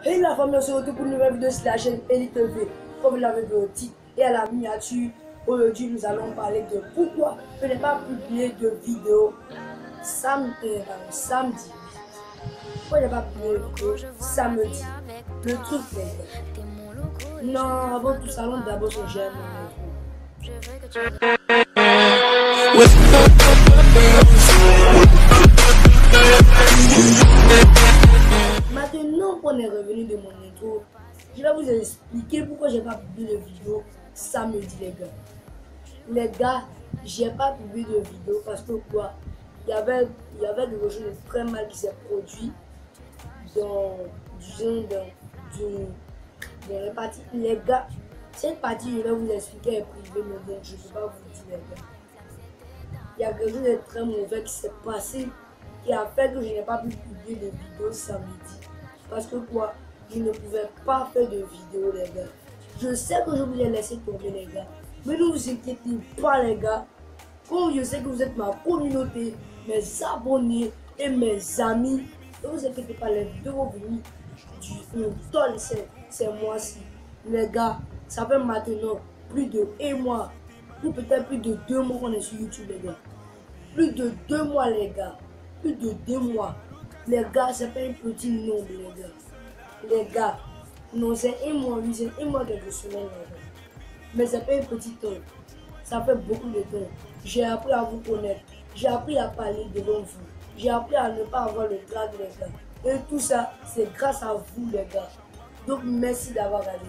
Et la famille, on se retrouve pour une nouvelle vidéo sur la chaîne Elite TV. Comme vous l'avez vu au titre et à la miniature, aujourd'hui nous allons parler de pourquoi je n'ai pas publié de vidéo samedi. Pourquoi je n'ai pas publié de vidéo samedi? Le truc, les gars. Non, avant tout ça, allons d'abord se gère mon intro. Maintenant qu'on est revenu de mon intro, je vais vous expliquer pourquoi je n'ai pas publié de vidéo samedi, les gars. Les gars, j'ai pas publié de vidéo parce que quoi? Il y avait quelque chose de très mal qui s'est produit dans la partie. Les gars, cette partie, je vais vous expliquer en privé, mais bon, je ne peux pas vous dire, les gars. Il y a quelque chose de très mauvais qui s'est passé qui a fait que je n'ai pas pu publier de vidéo samedi. Parce que quoi? Je ne pouvais pas faire de vidéo, les gars. Je sais que je vous ai laissé tomber, les gars. Mais ne vous inquiétez pas, les gars. Comme je sais que vous êtes ma communauté, mes abonnés et mes amis, ne vous inquiétez pas, les vidéos vont venir du automne ces mois-ci. Les gars, ça fait maintenant plus de 1 mois, ou peut-être plus de 2 mois qu'on est sur YouTube, les gars. Plus de 2 mois, les gars. Plus de 2 mois. Les gars, c'est pas un petit nombre, les gars. Les gars, non, c'est 1 mois, oui, c'est 1 mois quelques semaines, les gars. Mais c'est pas un petit temps. Ça fait beaucoup de temps. J'ai appris à vous connaître. J'ai appris à parler devant vous. J'ai appris à ne pas avoir le drag, les gars. Et tout ça, c'est grâce à vous, les gars. Donc, merci d'avoir regardé.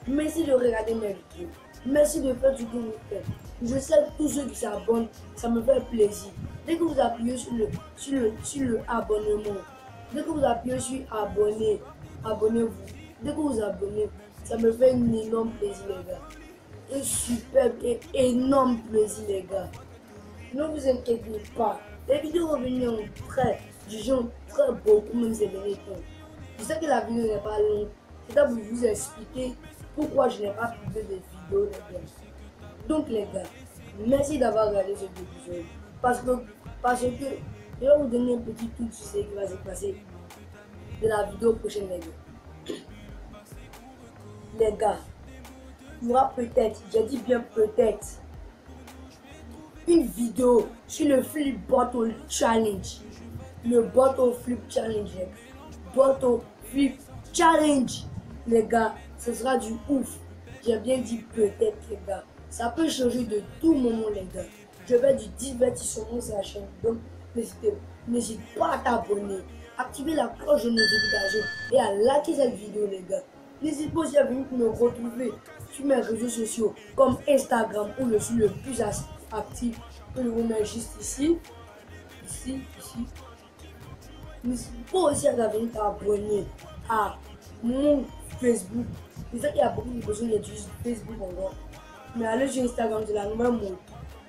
Merci de regarder mes vidéos. Merci de faire tout ce que vous faites. Je sais que tous ceux qui s'abonnent, ça me fait plaisir. Dès que vous appuyez sur le abonnement, dès que vous appuyez sur abonner, abonnez-vous. Dès que vous abonnez, ça me fait un énorme plaisir, les gars. Un superbe et énorme plaisir, les gars. Ne vous inquiétez pas. Les vidéos vont venir très, disons, très beaucoup, même ces derniers temps. Je sais que la vidéo n'est pas longue. C'est pour vous expliquer pourquoi je n'ai pas publié de vidéos, les gars. Donc, les gars, merci d'avoir regardé cet épisode. Parce que je vais vous donner un petit truc sur ce qui va se passer de la vidéo prochaine, les gars. Les gars, il y aura peut-être, je dis bien peut-être, une vidéo sur le Flip Bottle Challenge. Le Bottle Flip Challenge. Bottle Flip Challenge. Les gars, ce sera du ouf. J'ai bien dit peut-être, les gars. Ça peut changer de tout moment, les gars. Je vais du divertissement sur la chaîne. Donc, n'hésite pas à t'abonner, activer la cloche de notification et à liker cette vidéo, les gars. N'hésite pas aussi à venir me retrouver sur mes réseaux sociaux comme Instagram où je suis le plus actif. Je vous mets juste ici. N'hésite pas aussi à venir t'abonner à mon Facebook. Je sais qu'il y a beaucoup de personnes qui utilisent Facebook encore. Mais allez sur Instagram, c'est la nouvelle mode.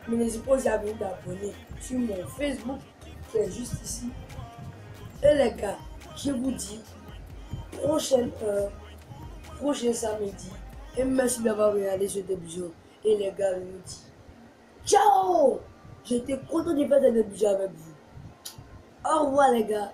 Mais n'hésite pas aussi à venir t'abonner sur mon Facebook qui est juste ici. Et les gars, je vous dis prochaine heure, prochain samedi. Et merci d'avoir regardé cet épisode. Et les gars, je vous dis ciao! J'étais content de faire cet épisode avec vous. Au revoir les gars.